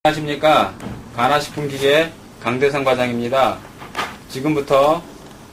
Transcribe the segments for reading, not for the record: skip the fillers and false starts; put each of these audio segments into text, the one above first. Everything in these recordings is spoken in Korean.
안녕하십니까. 가나식품기계 강대성 과장입니다. 지금부터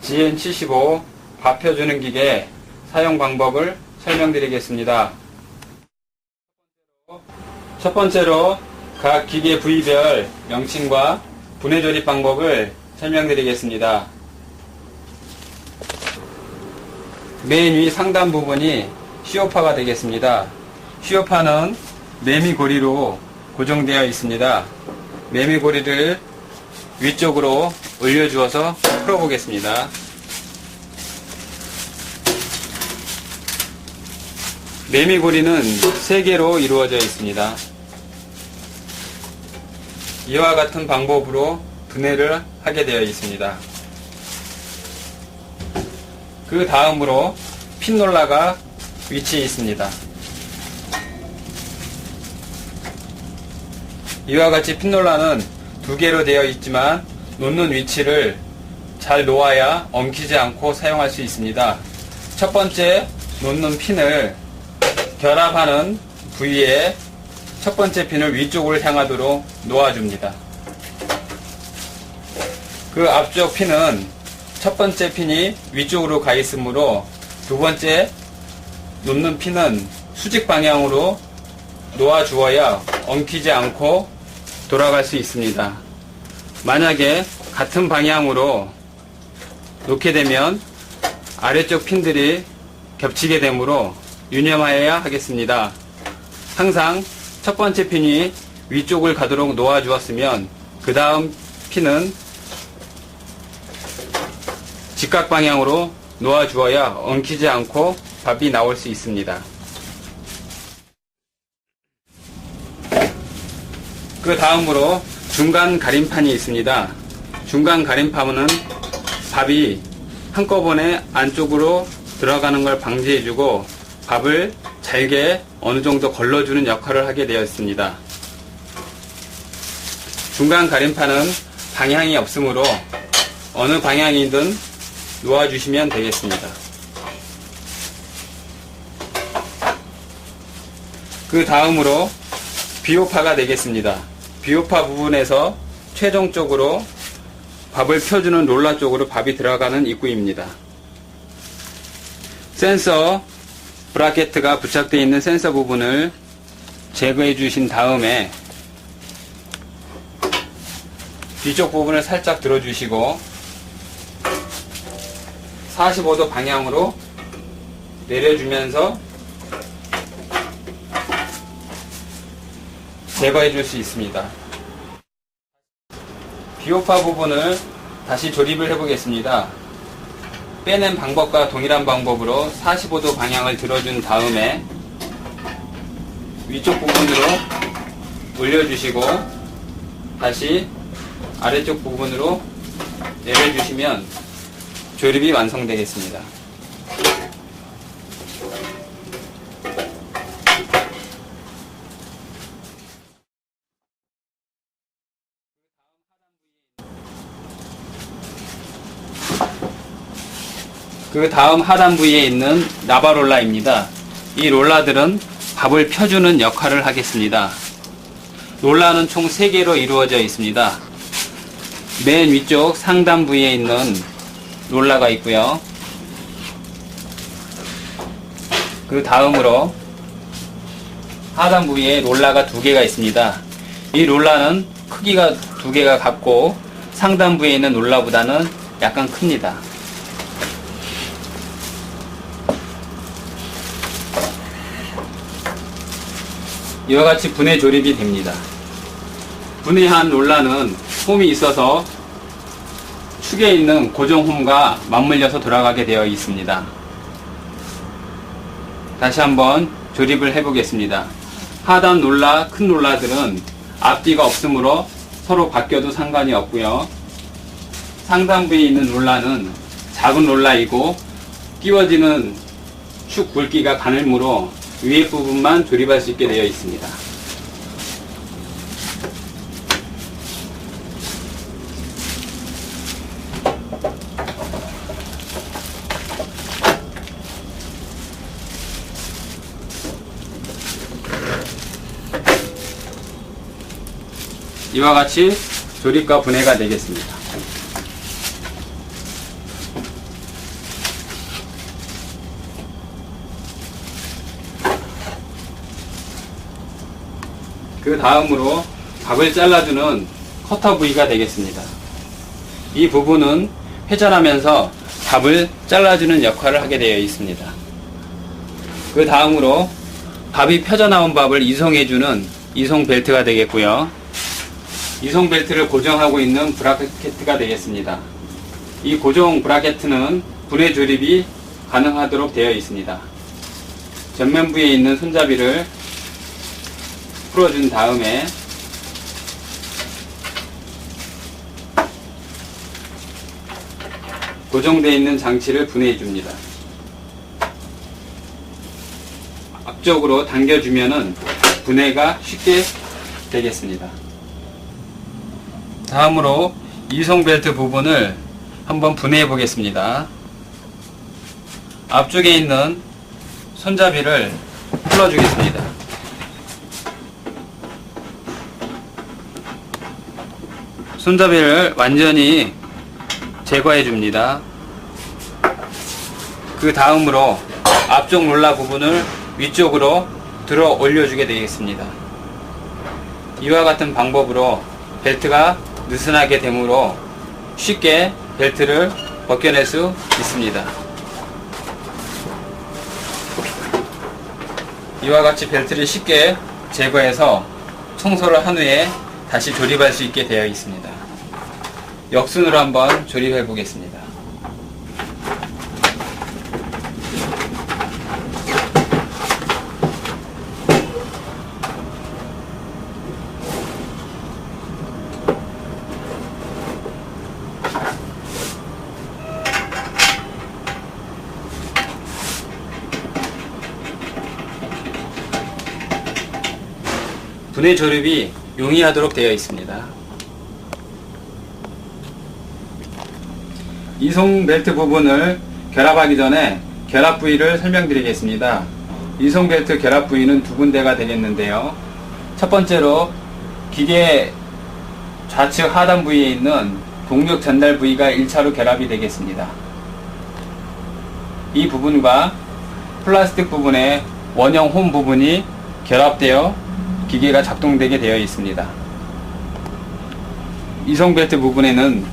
GN75 밥 펴주는 기계 사용 방법을 설명드리겠습니다. 첫 번째로 각 기계 부위별 명칭과 분해 조립 방법을 설명드리겠습니다. 맨 위 상단 부분이 시오파가 되겠습니다. 시오파는 매미고리로 고정되어 있습니다. 매미고리를 위쪽으로 올려주어서 풀어보겠습니다. 매미고리는 3개로 이루어져 있습니다. 이와 같은 방법으로 분해를 하게 되어 있습니다. 그 다음으로 핀롤러가 위치해 있습니다. 이와 같이 핀롤러는 2개로 되어 있지만 놓는 위치를 잘 놓아야 엉키지 않고 사용할 수 있습니다. 첫 번째 놓는 핀을 결합하는 부위에 첫 번째 핀을 위쪽으로 향하도록 놓아줍니다. 그 앞쪽 핀은 첫 번째 핀이 위쪽으로 가 있으므로 두 번째 놓는 핀은 수직 방향으로 놓아주어야 엉키지 않고 돌아갈 수 있습니다. 만약에 같은 방향으로 놓게 되면 아래쪽 핀들이 겹치게 되므로 유념하여야 하겠습니다. 항상 첫 번째 핀이 위쪽을 가도록 놓아주었으면 그 다음 핀은 직각 방향으로 놓아주어야 엉키지 않고 밥이 나올 수 있습니다. 그 다음으로 중간 가림판이 있습니다. 중간 가림판은 밥이 한꺼번에 안쪽으로 들어가는 걸 방지해주고 밥을 잘게 어느 정도 걸러주는 역할을 하게 되어 있습니다. 중간 가림판은 방향이 없으므로 어느 방향이든 놓아주시면 되겠습니다. 그 다음으로 비호파가 되겠습니다. 비호파 부분에서 최종적으로 밥을 펴주는 롤러 쪽으로 밥이 들어가는 입구입니다. 센서 브라켓가 부착되어 있는 센서 부분을 제거해 주신 다음에 뒤쪽 부분을 살짝 들어주시고 45도 방향으로 내려주면서 제거해 줄 수 있습니다. 비호파 부분을 다시 조립을 해 보겠습니다. 빼낸 방법과 동일한 방법으로 45도 방향을 들어준 다음에 위쪽 부분으로 올려주시고 다시 아래쪽 부분으로 내려주시면 조립이 완성되겠습니다. 그 다음 하단 부위에 있는 나바롤라입니다. 이 롤라들은 밥을 펴주는 역할을 하겠습니다. 롤라는 총 3개로 이루어져 있습니다. 맨 위쪽 상단 부위에 있는 롤라가 있고요. 그 다음으로 하단 부위에 롤라가 2개가 있습니다. 이 롤라는 크기가 2개가 같고 상단 부위에 있는 롤라보다는 약간 큽니다. 이와 같이 분해 조립이 됩니다. 분해한 롤러는 홈이 있어서 축에 있는 고정 홈과 맞물려서 돌아가게 되어 있습니다. 다시 한번 조립을 해 보겠습니다. 하단 롤러, 큰 롤러들은 앞뒤가 없으므로 서로 바뀌어도 상관이 없고요. 상단 부위에 있는 롤러는 작은 롤러이고 끼워지는 축 굵기가 가늘므로 위에 부분만 조립할 수 있게 되어 있습니다. 이와 같이 조립과 분해가 되겠습니다. 그 다음으로 밥을 잘라주는 커터 부위가 되겠습니다. 이 부분은 회전하면서 밥을 잘라주는 역할을 하게 되어 있습니다. 그 다음으로 밥이 펴져나온 밥을 이송해주는 이송 벨트가 되겠고요. 이송 벨트를 고정하고 있는 브라켓가 되겠습니다. 이 고정 브라켓은 분해 조립이 가능하도록 되어 있습니다. 전면부에 있는 손잡이를 풀어준 다음에 고정되어 있는 장치를 분해해 줍니다. 앞쪽으로 당겨주면은 분해가 쉽게 되겠습니다. 다음으로 이송 벨트 부분을 한번 분해해 보겠습니다. 앞쪽에 있는 손잡이를 풀어 주겠습니다. 손잡이를 완전히 제거해 줍니다. 그 다음으로 앞쪽 롤러 부분을 위쪽으로 들어 올려주게 되겠습니다. 이와 같은 방법으로 벨트가 느슨하게 되므로 쉽게 벨트를 벗겨낼 수 있습니다. 이와 같이 벨트를 쉽게 제거해서 청소를 한 후에 다시 조립할 수 있게 되어 있습니다. 역순으로 한번 조립해 보겠습니다. 분해 조립이 용이하도록 되어 있습니다. 이송 벨트 부분을 결합하기 전에 결합 부위를 설명드리겠습니다. 이송 벨트 결합 부위는 두 군데가 되겠는데요. 첫 번째로 기계 좌측 하단 부위에 있는 동력 전달 부위가 1차로 결합이 되겠습니다. 이 부분과 플라스틱 부분의 원형 홈 부분이 결합되어 기계가 작동되게 되어 있습니다. 이송 벨트 부분에는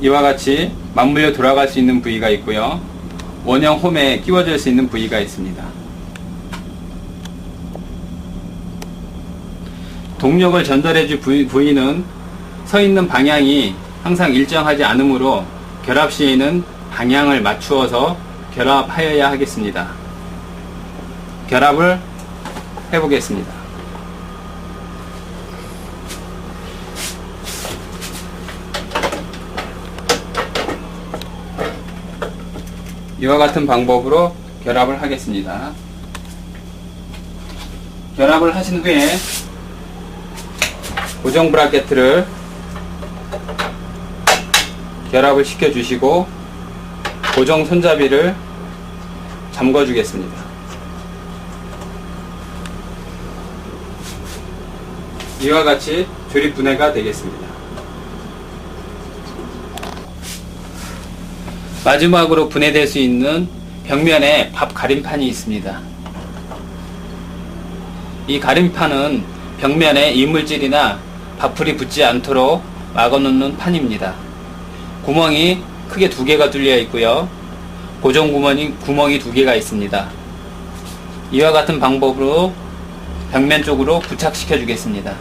이와 같이 맞물려 돌아갈 수 있는 부위가 있고요. 원형 홈에 끼워질 수 있는 부위가 있습니다. 동력을 전달해줄 부위는 서 있는 방향이 항상 일정하지 않으므로 결합 시에는 방향을 맞추어서 결합하여야 하겠습니다. 결합을 해보겠습니다. 이와 같은 방법으로 결합을 하겠습니다. 결합을 하신 후에 고정 브라켓을 결합을 시켜 주시고 고정 손잡이를 잠궈 주겠습니다. 이와 같이 조립 분해가 되겠습니다. 마지막으로 분해될 수 있는 벽면에 밥 가림판이 있습니다. 이 가림판은 벽면에 이물질이나 밥풀이 붙지 않도록 막아놓는 판입니다. 구멍이 크게 두 개가 뚫려 있고요. 고정 구멍이 두 개가 있습니다. 이와 같은 방법으로 벽면 쪽으로 부착시켜 주겠습니다.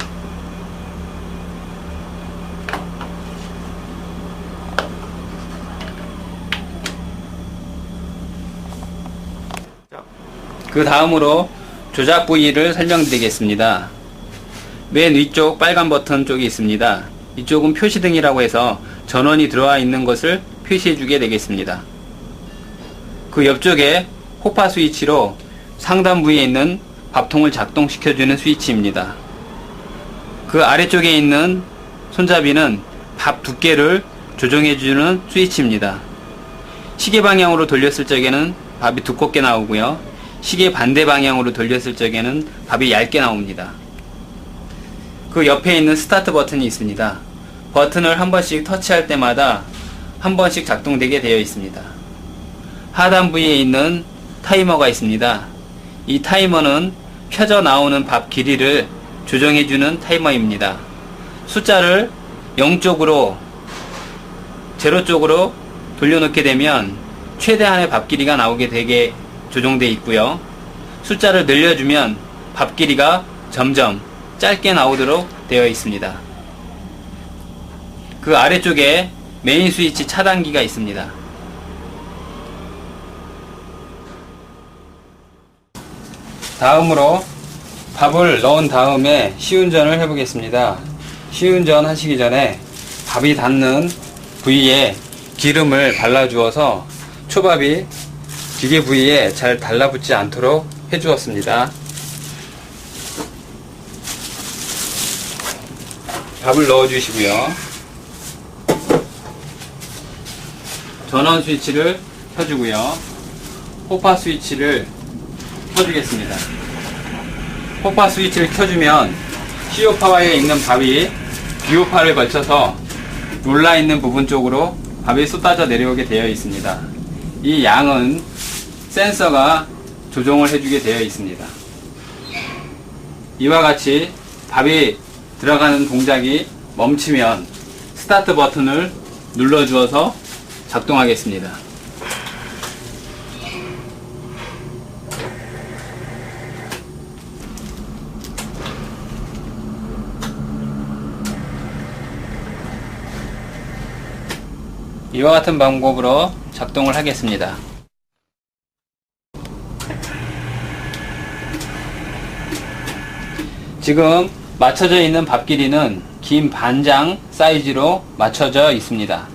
그 다음으로 조작 부위를 설명드리겠습니다. 맨 위쪽 빨간 버튼 쪽이 있습니다. 이쪽은 표시등이라고 해서 전원이 들어와 있는 것을 표시해 주게 되겠습니다. 그 옆쪽에 호파 스위치로 상단 부위에 있는 밥통을 작동시켜주는 스위치입니다. 그 아래쪽에 있는 손잡이는 밥 두께를 조정해주는 스위치입니다. 시계 방향으로 돌렸을 적에는 밥이 두껍게 나오고요. 시계 반대 방향으로 돌렸을 적에는 밥이 얇게 나옵니다. 그 옆에 있는 스타트 버튼이 있습니다. 버튼을 한 번씩 터치할 때마다 한 번씩 작동되게 되어 있습니다. 하단 부위에 있는 타이머가 있습니다. 이 타이머는 펴져 나오는 밥 길이를 조정해주는 타이머입니다. 숫자를 0쪽으로 0쪽으로 돌려놓게 되면 최대한의 밥 길이가 나오게 되게 조정되어 있고요. 숫자를 늘려주면 밥 길이가 점점 짧게 나오도록 되어 있습니다. 그 아래쪽에 메인 스위치 차단기가 있습니다. 다음으로 밥을 넣은 다음에 시운전을 해보겠습니다. 시운전 하시기 전에 밥이 닿는 부위에 기름을 발라주어서 초밥이 기계 부위에 잘 달라붙지 않도록 해주었습니다. 밥을 넣어주시고요. 전원 스위치를 켜주고요. 호파 스위치를 켜주겠습니다. 호파 스위치를 켜주면 C호파에 있는 밥이 B호파를 거쳐서 롤라 있는 부분 쪽으로 밥이 쏟아져 내려오게 되어 있습니다. 이 양은 센서가 조정을 해주게 되어 있습니다. 이와 같이 밥이 들어가는 동작이 멈추면 스타트 버튼을 눌러주어서 작동하겠습니다. 이와 같은 방법으로 작동을 하겠습니다. 지금 맞춰져 있는 밥 길이는 긴 반장 사이즈로 맞춰져 있습니다.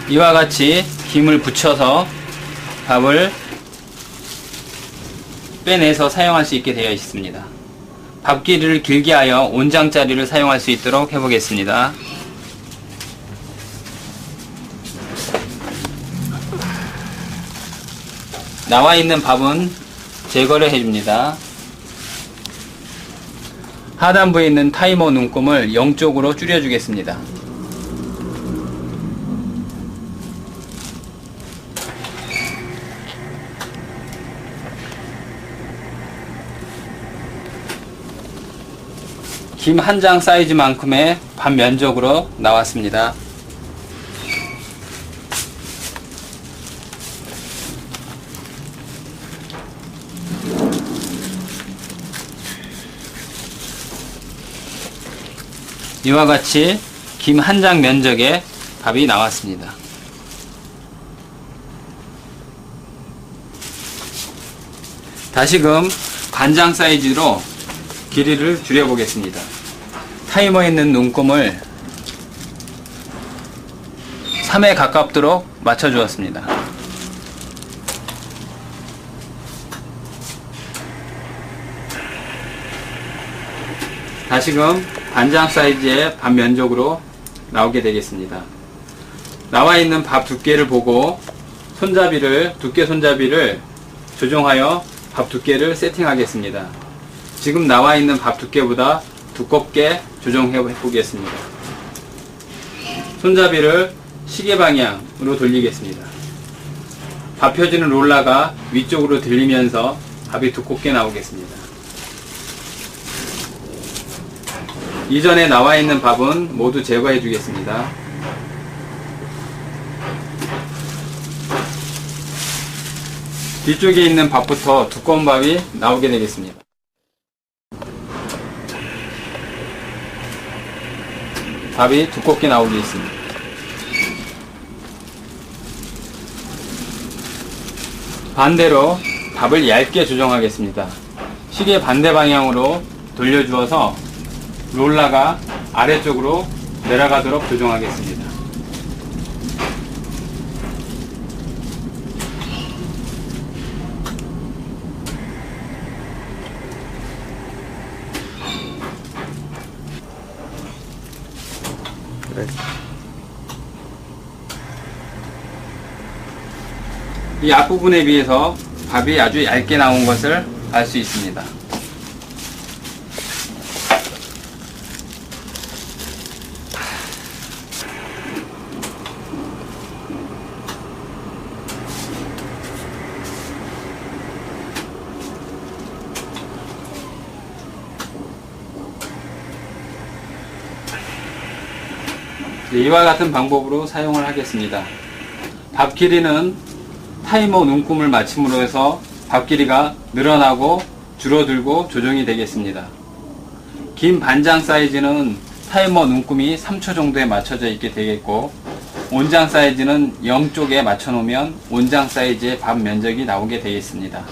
이와 같이 김을 붙여서 밥을 빼내서 사용할 수 있게 되어 있습니다. 밥 길이를 길게 하여 온장짜리를 사용할 수 있도록 해보겠습니다. 나와 있는 밥은 제거를 해줍니다. 하단부에 있는 타이머 눈금을 0쪽으로 줄여주겠습니다. 김 한 장 사이즈만큼의 밥 면적으로 나왔습니다. 이와 같이 김 한 장 면적의 밥이 나왔습니다. 다시금 반장 사이즈로 길이를 줄여보겠습니다. 타이머에 있는 눈금을 3에 가깝도록 맞춰주었습니다. 다시금 반장 사이즈의 밥 면적으로 나오게 되겠습니다. 나와 있는 밥 두께를 보고 두께 손잡이를 조정하여 밥 두께를 세팅하겠습니다. 지금 나와 있는 밥 두께보다 두껍게 조정해 보겠습니다. 손잡이를 시계 방향으로 돌리겠습니다. 밥 펴지는 롤러가 위쪽으로 들리면서 밥이 두껍게 나오겠습니다. 이전에 나와 있는 밥은 모두 제거해 주겠습니다. 뒤쪽에 있는 밥부터 두꺼운 밥이 나오게 되겠습니다. 밥이 두껍게 나오게 있습니다. 반대로 밥을 얇게 조정하겠습니다. 시계 반대 방향으로 돌려주어서 롤라가 아래쪽으로 내려가도록 조정하겠습니다. 그래. 이 앞부분에 비해서 밥이 아주 얇게 나온 것을 알 수 있습니다. 이와 같은 방법으로 사용을 하겠습니다. 밥 길이는 타이머 눈금을 맞춤으로 해서 밥 길이가 늘어나고 줄어들고 조정이 되겠습니다. 긴 반장 사이즈는 타이머 눈금이 3초 정도에 맞춰져 있게 되겠고, 온장 사이즈는 0쪽에 맞춰 놓으면 온장 사이즈의 밥 면적이 나오게 되겠습니다.